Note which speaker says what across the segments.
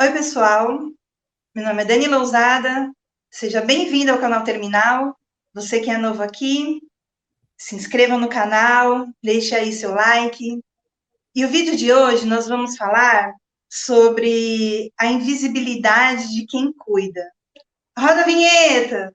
Speaker 1: Oi, pessoal. Meu nome é Dani Lousada. Seja bem-vindo ao canal Terminal. Você que é novo aqui, se inscreva no canal, deixe aí seu like. E o vídeo de hoje nós vamos falar sobre a invisibilidade de quem cuida. Roda a vinheta!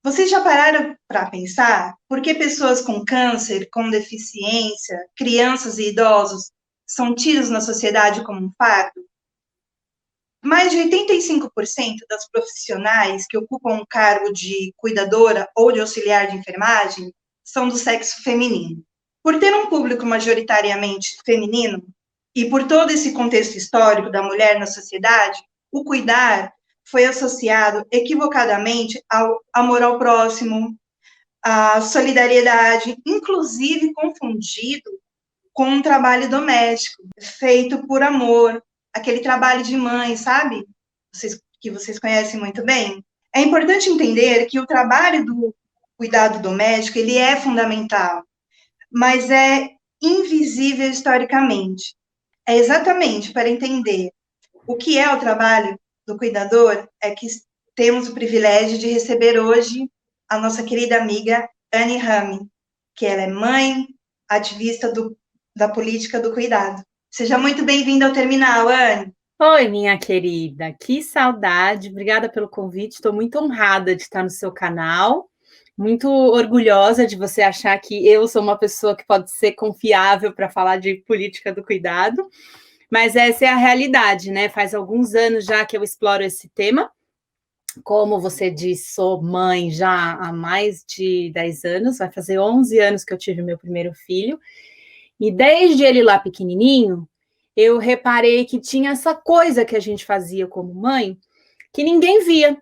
Speaker 1: Vocês já pararam para pensar por que pessoas com câncer, com deficiência, crianças e idosos são tidos na sociedade como um fardo? Mais de 85% das profissionais que ocupam um cargo de cuidadora ou de auxiliar de enfermagem são do sexo feminino. Por ter um público majoritariamente feminino e por todo esse contexto histórico da mulher na sociedade, o cuidar foi associado equivocadamente ao amor ao próximo, à solidariedade, inclusive confundido com um trabalho doméstico, feito por amor, aquele trabalho de mãe, sabe? Que vocês conhecem muito bem. É importante entender que o trabalho do cuidado doméstico, ele é fundamental, mas é invisível historicamente. É exatamente para entender o que é o trabalho do cuidador, é que temos o privilégio de receber hoje a nossa querida amiga Anne Rami, que ela é mãe, ativista da política do cuidado. Seja muito bem-vinda ao Terminal, Anne.
Speaker 2: Oi, minha querida, que saudade, obrigada pelo convite, estou muito honrada de estar no seu canal, muito orgulhosa de você achar que eu sou uma pessoa que pode ser confiável para falar de política do cuidado, mas essa é a realidade, né? Faz alguns anos já que eu exploro esse tema, como você disse, sou mãe já há mais de 10 anos, vai fazer 11 anos que eu tive meu primeiro filho, e desde ele lá pequenininho, eu reparei que tinha essa coisa que a gente fazia como mãe, que ninguém via,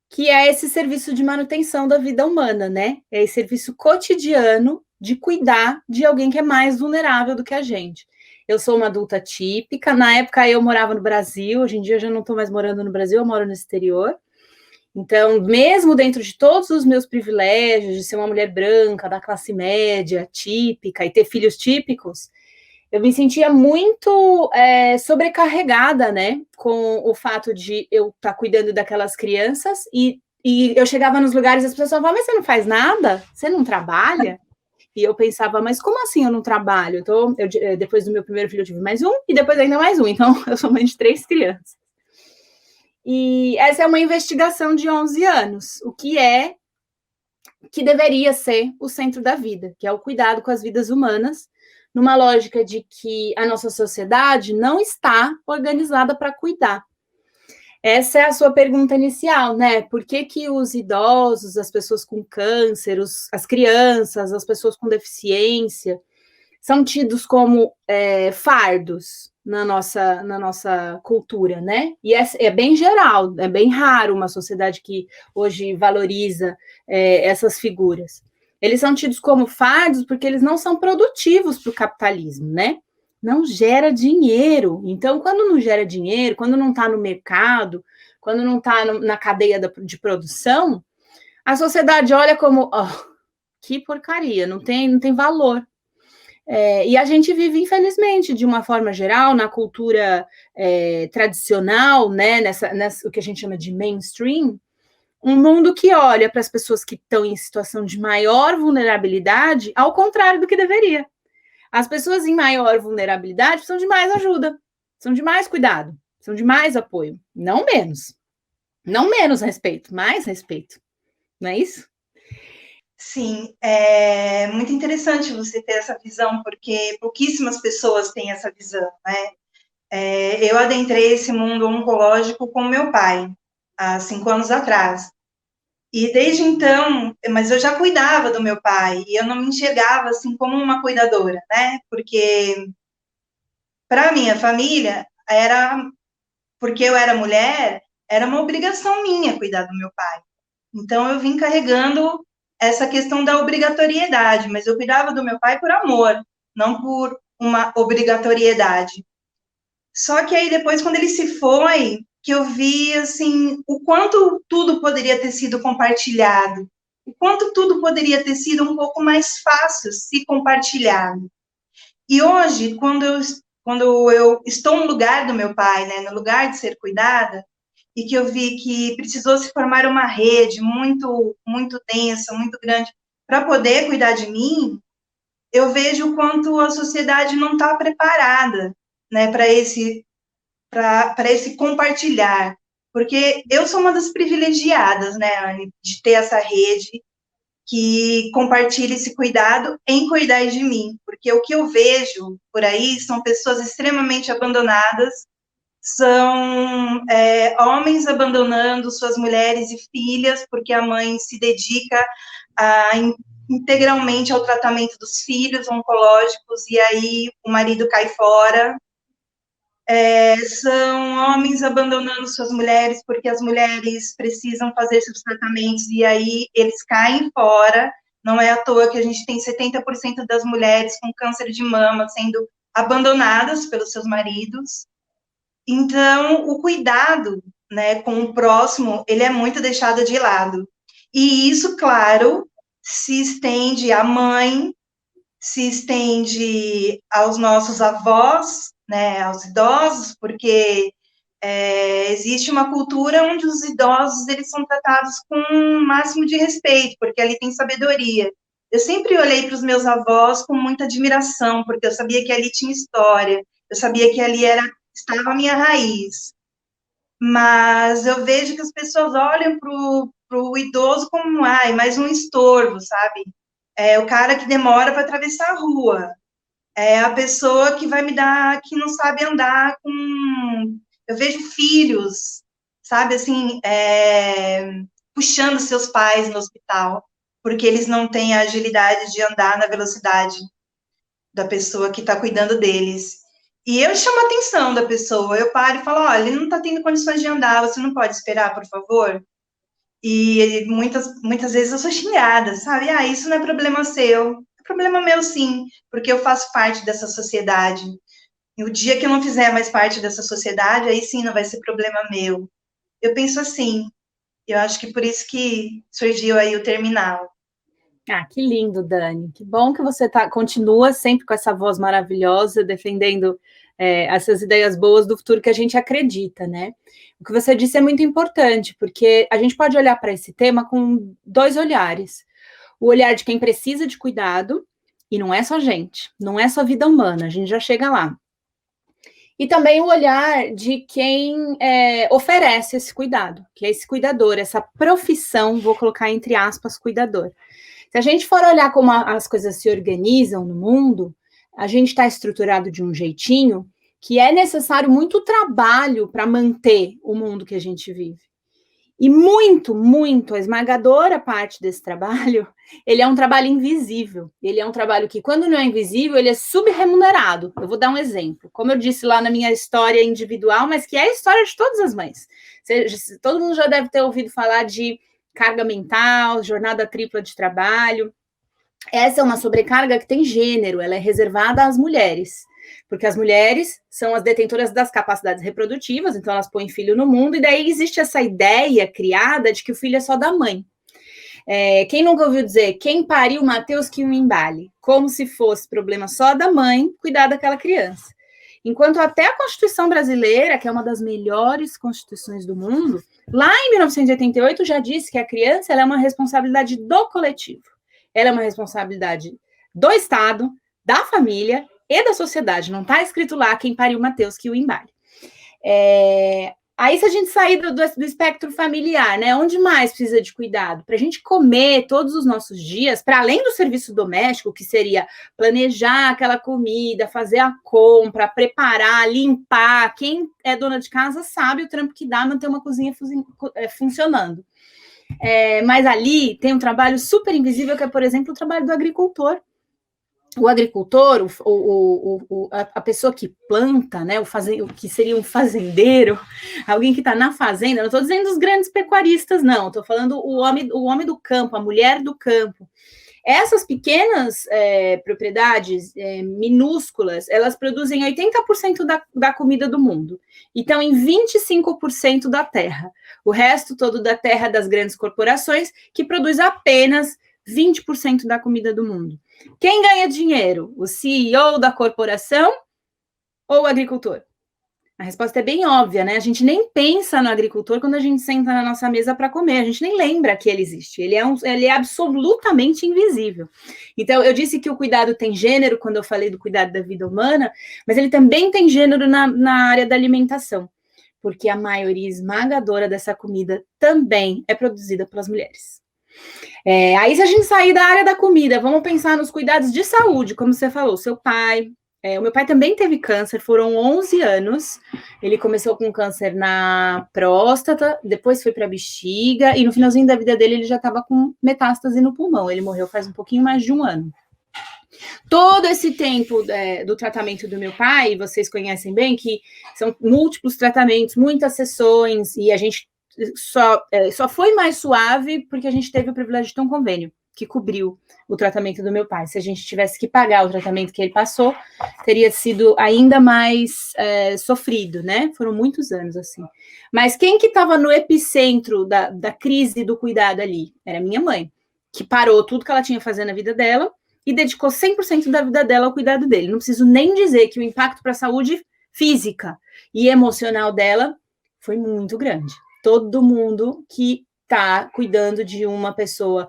Speaker 2: que é esse serviço de manutenção da vida humana, né? É esse serviço cotidiano de cuidar de alguém que é mais vulnerável do que a gente. Eu sou uma adulta típica, na época eu morava no Brasil, hoje em dia eu já não estou mais morando no Brasil, eu moro no exterior. Então, mesmo dentro de todos os meus privilégios de ser uma mulher branca, da classe média, típica, e ter filhos típicos, eu me sentia muito sobrecarregada, né, com o fato de eu estar cuidando daquelas crianças e eu chegava nos lugares e as pessoas falavam, mas você não faz nada? Você não trabalha? E eu pensava, mas como assim eu não trabalho? Então, depois do meu primeiro filho eu tive mais um e depois ainda mais um, então eu sou mãe de 3 crianças. E essa é uma investigação de 11 anos, o que deveria ser o centro da vida, que é o cuidado com as vidas humanas, numa lógica de que a nossa sociedade não está organizada para cuidar. Essa é a sua pergunta inicial, né? Por que que os idosos, as pessoas com câncer, as crianças, as pessoas com deficiência, são tidos como fardos na nossa cultura, né? E é bem geral, é bem raro uma sociedade que hoje valoriza essas figuras. Eles são tidos como fardos porque eles não são produtivos para o capitalismo, né? Não gera dinheiro. Então, quando não gera dinheiro, quando não está no mercado, quando não está na cadeia de produção, a sociedade olha como, que porcaria, não tem valor. E a gente vive, infelizmente, de uma forma geral, na cultura tradicional, né, nessa, o que a gente chama de mainstream, um mundo que olha para as pessoas que estão em situação de maior vulnerabilidade, ao contrário do que deveria. As pessoas em maior vulnerabilidade precisam de mais ajuda, precisam de mais cuidado, precisam de mais apoio, não menos. Não menos respeito, mais respeito. Não é isso?
Speaker 1: Sim, é muito interessante você ter essa visão, porque pouquíssimas pessoas têm essa visão, né? Eu adentrei esse mundo oncológico com meu pai, há 5 anos atrás. E desde então, mas eu já cuidava do meu pai, e eu não me enxergava assim como uma cuidadora, né? Porque para minha família era, porque eu era mulher, era uma obrigação minha cuidar do meu pai. Então eu vim carregando essa questão da obrigatoriedade, mas eu cuidava do meu pai por amor, não por uma obrigatoriedade. Só que aí depois, quando ele se foi, que eu vi, assim, o quanto tudo poderia ter sido compartilhado, o quanto tudo poderia ter sido um pouco mais fácil se compartilhado. E hoje, quando eu estou no lugar do meu pai, né, no lugar de ser cuidada, e que eu vi que precisou se formar uma rede muito, muito densa, muito grande, para poder cuidar de mim, eu vejo o quanto a sociedade não está preparada, né, para esse compartilhar. Porque eu sou uma das privilegiadas, né, Anne, de ter essa rede que compartilha esse cuidado em cuidar de mim. Porque o que eu vejo por aí são pessoas extremamente abandonadas, são homens abandonando suas mulheres e filhas porque a mãe se dedica integralmente ao tratamento dos filhos oncológicos e aí o marido cai fora. São homens abandonando suas mulheres porque as mulheres precisam fazer seus tratamentos e aí eles caem fora. Não é à toa que a gente tem 70% das mulheres com câncer de mama sendo abandonadas pelos seus maridos. Então, o cuidado, né, com o próximo, ele é muito deixado de lado. E isso, claro, se estende à mãe, se estende aos nossos avós, né, aos idosos, porque existe uma cultura onde os idosos eles são tratados com o máximo de respeito, porque ali tem sabedoria. Eu sempre olhei para os meus avós com muita admiração, porque eu sabia que ali tinha história, eu sabia que ali estava a minha raiz. Mas eu vejo que as pessoas olham para o idoso como, ai, mais um estorvo, sabe? É o cara que demora para atravessar a rua, é a pessoa que vai me dar, que não sabe andar com... Eu vejo filhos, sabe, assim, puxando seus pais no hospital, porque eles não têm a agilidade de andar na velocidade da pessoa que está cuidando deles. E eu chamo a atenção da pessoa, eu paro e falo, olha, ele não está tendo condições de andar, você não pode esperar, por favor? E muitas vezes eu sou xingada, sabe? Ah, isso não é problema seu. É problema meu, sim, porque eu faço parte dessa sociedade. E o dia que eu não fizer mais parte dessa sociedade, aí sim não vai ser problema meu. Eu penso assim, eu acho que por isso que surgiu aí o terminal.
Speaker 2: Ah, que lindo, Dani. Que bom que você continua sempre com essa voz maravilhosa, defendendo essas ideias boas do futuro que a gente acredita, né? O que você disse é muito importante, porque a gente pode olhar para esse tema com dois olhares. O olhar de quem precisa de cuidado, e não é só gente, não é só vida humana, a gente já chega lá. E também o olhar de quem oferece esse cuidado, que é esse cuidador, essa profissão, vou colocar entre aspas, cuidador. Se a gente for olhar como as coisas se organizam no mundo, a gente está estruturado de um jeitinho que é necessário muito trabalho para manter o mundo que a gente vive. E muito, a esmagadora parte desse trabalho, ele é um trabalho invisível. Ele é um trabalho que, quando não é invisível, ele é subremunerado. Eu vou dar um exemplo. Como eu disse lá na minha história individual, mas que é a história de todas as mães. Todo mundo já deve ter ouvido falar de carga mental, jornada tripla de trabalho. Essa é uma sobrecarga que tem gênero, ela é reservada às mulheres, porque as mulheres são as detentoras das capacidades reprodutivas, então elas põem filho no mundo, e daí existe essa ideia criada de que o filho é só da mãe. Quem nunca ouviu dizer, quem pariu Mateus que o embale, como se fosse problema só da mãe cuidar daquela criança. Enquanto até a Constituição brasileira, que é uma das melhores constituições do mundo, lá em 1988 já disse que a criança ela é uma responsabilidade do coletivo. Ela é uma responsabilidade do Estado, da família e da sociedade. Não está escrito lá quem pariu Mateus que o embale. Aí, se a gente sair do espectro familiar, né? Onde mais precisa de cuidado? Para a gente comer todos os nossos dias, para além do serviço doméstico, que seria planejar aquela comida, fazer a compra, preparar, limpar. Quem é dona de casa sabe o trampo que dá manter uma cozinha funcionando. Mas ali tem um trabalho super invisível, que é, por exemplo, o trabalho do agricultor. O agricultor, a pessoa que planta, né, o que seria um fazendeiro, alguém que está na fazenda, não estou dizendo os grandes pecuaristas, não, estou falando o homem do campo, a mulher do campo. Essas pequenas propriedades minúsculas, elas produzem 80% da comida do mundo. Então, em 25% da terra. O resto todo da terra das grandes corporações, que produz apenas 20% da comida do mundo. Quem ganha dinheiro? O CEO da corporação ou o agricultor? A resposta é bem óbvia, né? A gente nem pensa no agricultor quando a gente senta na nossa mesa para comer, a gente nem lembra que ele existe, ele é absolutamente invisível. Então, eu disse que o cuidado tem gênero quando eu falei do cuidado da vida humana, mas ele também tem gênero na área da alimentação, porque a maioria esmagadora dessa comida também é produzida pelas mulheres. Aí, se a gente sair da área da comida, vamos pensar nos cuidados de saúde, como você falou, seu pai. O meu pai também teve câncer, foram 11 anos. Ele começou com câncer na próstata, depois foi para a bexiga, e no finalzinho da vida dele ele já estava com metástase no pulmão. Ele morreu faz um pouquinho mais de um ano. Todo esse tempo do tratamento do meu pai, vocês conhecem bem, que são múltiplos tratamentos, muitas sessões, e a gente só foi mais suave porque a gente teve o privilégio de ter um convênio que cobriu o tratamento do meu pai. Se a gente tivesse que pagar o tratamento que ele passou, teria sido ainda mais sofrido, né? Foram muitos anos assim. Mas quem que estava no epicentro da crise do cuidado ali? Era minha mãe, que parou tudo que ela tinha fazendo na vida dela e dedicou 100% da vida dela ao cuidado dele. Não preciso nem dizer que o impacto para a saúde física e emocional dela foi muito grande. Todo mundo que está cuidando de uma pessoa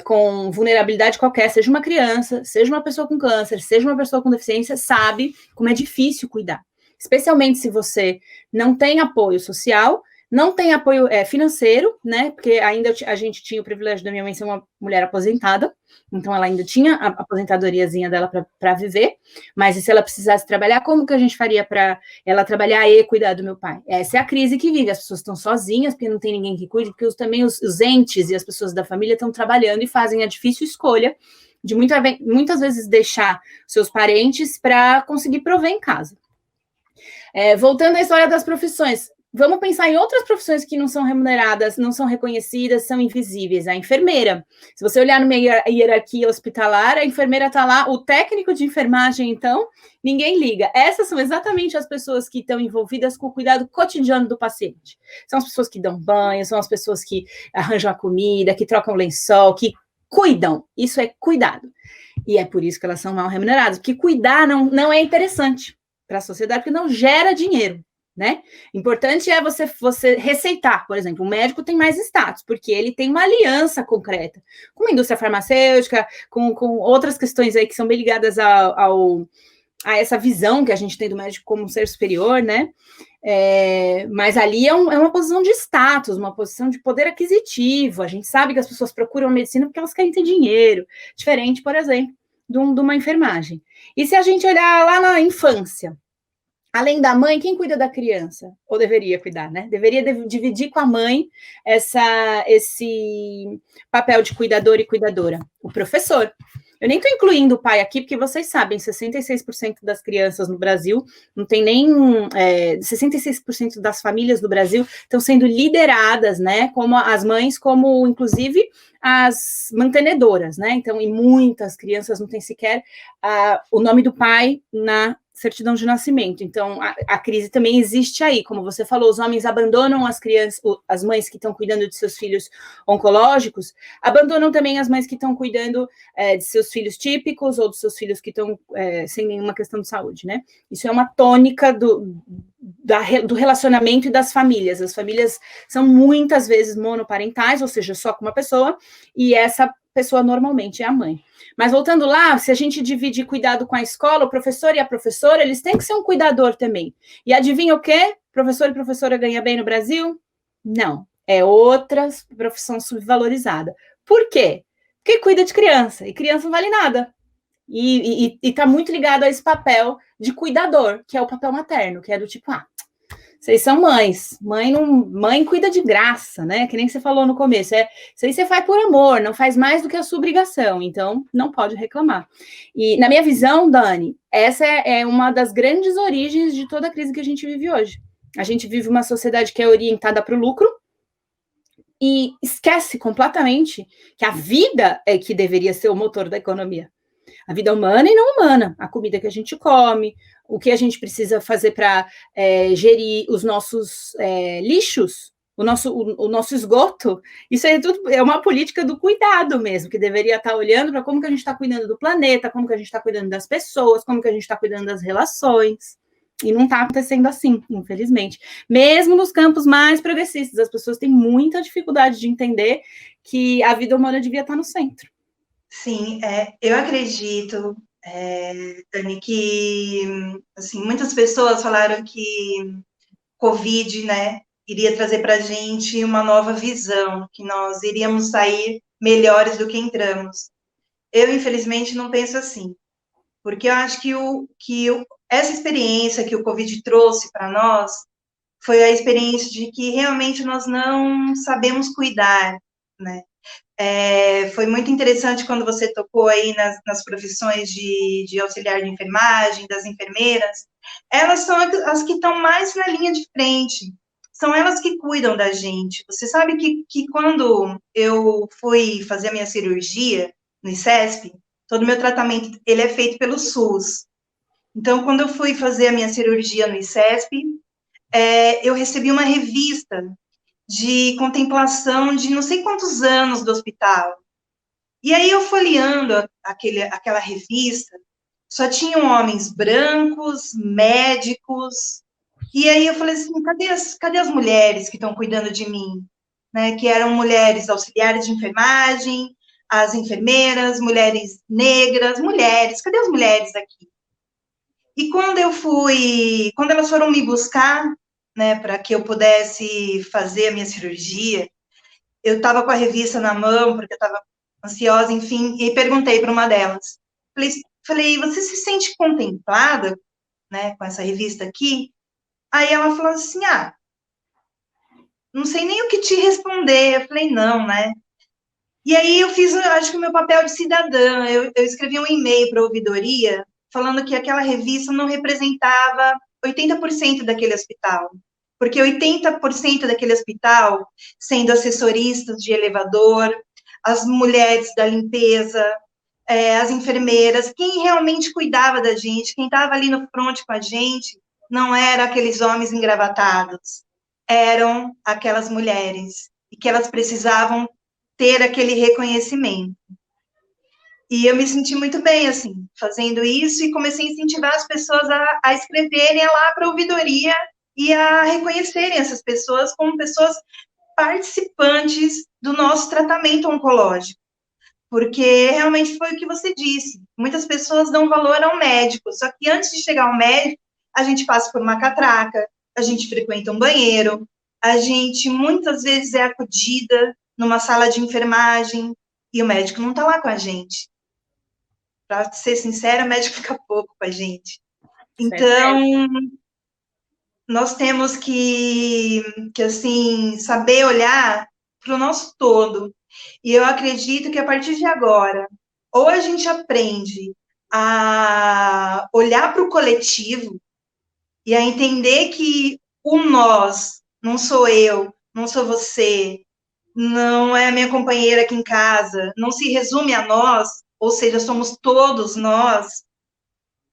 Speaker 2: com vulnerabilidade qualquer, seja uma criança, seja uma pessoa com câncer, seja uma pessoa com deficiência, sabe como é difícil cuidar. Especialmente se você não tem apoio social, não tem apoio financeiro, né? Porque ainda a gente tinha o privilégio da minha mãe ser uma mulher aposentada, então ela ainda tinha a aposentadoriazinha dela para viver, mas e se ela precisasse trabalhar, como que a gente faria para ela trabalhar e cuidar do meu pai? Essa é a crise que vive, as pessoas estão sozinhas, porque não tem ninguém que cuide, porque também os entes e as pessoas da família estão trabalhando e fazem a difícil escolha de muitas vezes deixar seus parentes para conseguir prover em casa. Voltando à história das profissões, vamos pensar em outras profissões que não são remuneradas, não são reconhecidas, são invisíveis. A enfermeira. Se você olhar numa hierarquia hospitalar, a enfermeira está lá, o técnico de enfermagem, então, ninguém liga. Essas são exatamente as pessoas que estão envolvidas com o cuidado cotidiano do paciente. São as pessoas que dão banho, são as pessoas que arranjam a comida, que trocam lençol, que cuidam. Isso é cuidado. E é por isso que elas são mal remuneradas, porque cuidar não é interessante para a sociedade, porque não gera dinheiro. Né? Importante é você receitar, por exemplo, o médico tem mais status, porque ele tem uma aliança concreta com a indústria farmacêutica, com outras questões aí que são bem ligadas a essa visão que a gente tem do médico como um ser superior, né? Mas ali é uma posição de status, uma posição de poder aquisitivo. A gente sabe que as pessoas procuram a medicina porque elas querem ter dinheiro, diferente, por exemplo, de uma enfermagem. E se a gente olhar lá na infância, além da mãe, quem cuida da criança? Ou deveria cuidar, né? Deveria dividir com a mãe esse papel de cuidador e cuidadora. O professor. Eu nem estou incluindo o pai aqui, porque vocês sabem, 66% das crianças no Brasil, não tem nem... 66% das famílias do Brasil estão sendo lideradas, né? Como as mães, como, inclusive, as mantenedoras, né? Então, e muitas crianças não têm sequer o nome do pai na certidão de nascimento. Então, a crise também existe aí. Como você falou, os homens abandonam as crianças, as mães que estão cuidando de seus filhos oncológicos, abandonam também as mães que estão cuidando de seus filhos típicos ou dos seus filhos que estão sem nenhuma questão de saúde, né? Isso é uma tônica do relacionamento e das famílias. As famílias são muitas vezes monoparentais, ou seja, só com uma pessoa, e essa pessoa normalmente é a mãe. Mas voltando lá, se a gente divide cuidado com a escola, o professor e a professora, eles têm que ser um cuidador também. E adivinha o quê? Professor e professora ganha bem no Brasil? Não. É outra profissão subvalorizada. Por quê? Porque cuida de criança, e criança não vale nada. E está muito ligado a esse papel de cuidador, que é o papel materno, que é do tipo, vocês são mães, mãe cuida de graça, né? Que nem você falou no começo. Isso aí você faz por amor, não faz mais do que a sua obrigação, então não pode reclamar. E na minha visão, Dani, essa é uma das grandes origens de toda a crise que a gente vive hoje. A gente vive uma sociedade que é orientada para o lucro e esquece completamente que a vida é que deveria ser o motor da economia. A vida humana e não humana, a comida que a gente come, o que a gente precisa fazer para gerir os nossos lixos, o nosso esgoto. Isso é tudo, é uma política do cuidado mesmo, que deveria estar olhando para como que a gente está cuidando do planeta, como que a gente está cuidando das pessoas, como que a gente está cuidando das relações. E não está acontecendo assim, infelizmente. Mesmo nos campos mais progressistas, as pessoas têm muita dificuldade de entender que a vida humana devia estar no centro.
Speaker 1: Sim, eu acredito, Dani, que assim, muitas pessoas falaram que Covid, né, iria trazer para a gente uma nova visão, que nós iríamos sair melhores do que entramos. Eu, infelizmente, não penso assim, porque eu acho que essa experiência que o Covid trouxe para nós foi a experiência de que realmente nós não sabemos cuidar, né? Foi muito interessante quando você tocou aí nas profissões de auxiliar de enfermagem, das enfermeiras. Elas são as que estão mais na linha de frente, são elas que cuidam da gente. Você sabe que quando eu fui fazer a minha cirurgia no ICESP, todo o meu tratamento ele é feito pelo SUS. Então, quando eu fui fazer a minha cirurgia no ICESP, eu recebi uma revista de contemplação de não sei quantos anos do hospital. E aí eu folheando aquela revista, só tinham homens brancos, médicos, e aí eu falei assim, cadê as mulheres que estão cuidando de mim? Né, que eram mulheres auxiliares de enfermagem, as enfermeiras, mulheres negras, mulheres, cadê as mulheres aqui? E quando elas foram me buscar, né, para que eu pudesse fazer a minha cirurgia, eu estava com a revista na mão, porque eu estava ansiosa, enfim, e perguntei para uma delas. Falei, você se sente contemplada, né, com essa revista aqui? Aí ela falou assim, não sei nem o que te responder. Eu falei, não, né? E aí eu fiz, acho que o meu papel de cidadã, eu escrevi um e-mail para a ouvidoria, falando que aquela revista não representava 80% daquele hospital. Porque 80% daquele hospital, sendo assessoristas de elevador, as mulheres da limpeza, as enfermeiras, quem realmente cuidava da gente, quem estava ali no front com a gente, não eram aqueles homens engravatados, eram aquelas mulheres, e que elas precisavam ter aquele reconhecimento. E eu me senti muito bem, assim, fazendo isso, e comecei a incentivar as pessoas a escreverem lá para a ouvidoria e a reconhecerem essas pessoas como pessoas participantes do nosso tratamento oncológico. Porque realmente foi o que você disse. Muitas pessoas dão valor ao médico, só que antes de chegar ao médico, a gente passa por uma catraca, a gente frequenta um banheiro, a gente muitas vezes é acudida numa sala de enfermagem e o médico não está lá com a gente. Para ser sincera, o médico fica pouco com a gente. Então, nós temos que assim, saber olhar para o nosso todo. E eu acredito que a partir de agora, ou a gente aprende a olhar para o coletivo e a entender que o nós não sou eu, não sou você, não é a minha companheira aqui em casa, não se resume a nós, ou seja, somos todos nós,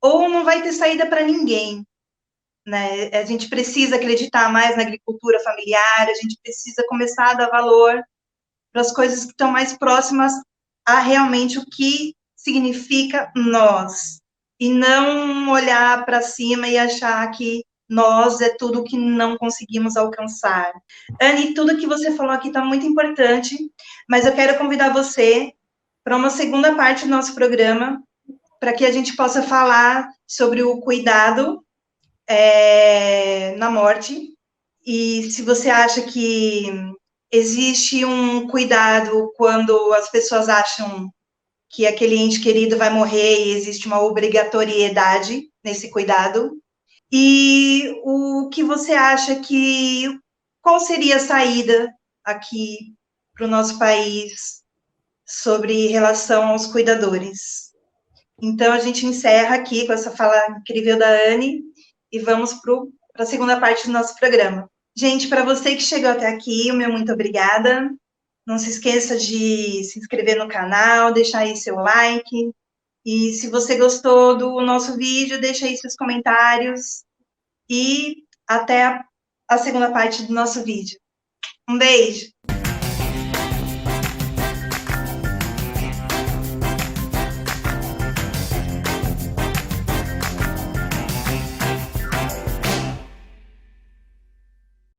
Speaker 1: ou não vai ter saída para ninguém. Né? A gente precisa acreditar mais na agricultura familiar, a gente precisa começar a dar valor para as coisas que estão mais próximas a realmente o que significa nós, e não olhar para cima e achar que nós é tudo que não conseguimos alcançar. Anne, tudo que você falou aqui está muito importante, mas eu quero convidar você para uma segunda parte do nosso programa, para que a gente possa falar sobre o cuidado na morte, e se você acha que existe um cuidado quando as pessoas acham que aquele ente querido vai morrer e existe uma obrigatoriedade nesse cuidado, e o que você acha qual seria a saída aqui para o nosso país sobre relação aos cuidadores. Então, a gente encerra aqui com essa fala incrível da Anne e vamos para a segunda parte do nosso programa. Gente, para você que chegou até aqui, o meu muito obrigada. Não se esqueça de se inscrever no canal, deixar aí seu like. E se você gostou do nosso vídeo, deixa aí seus comentários. E até a segunda parte do nosso vídeo. Um beijo!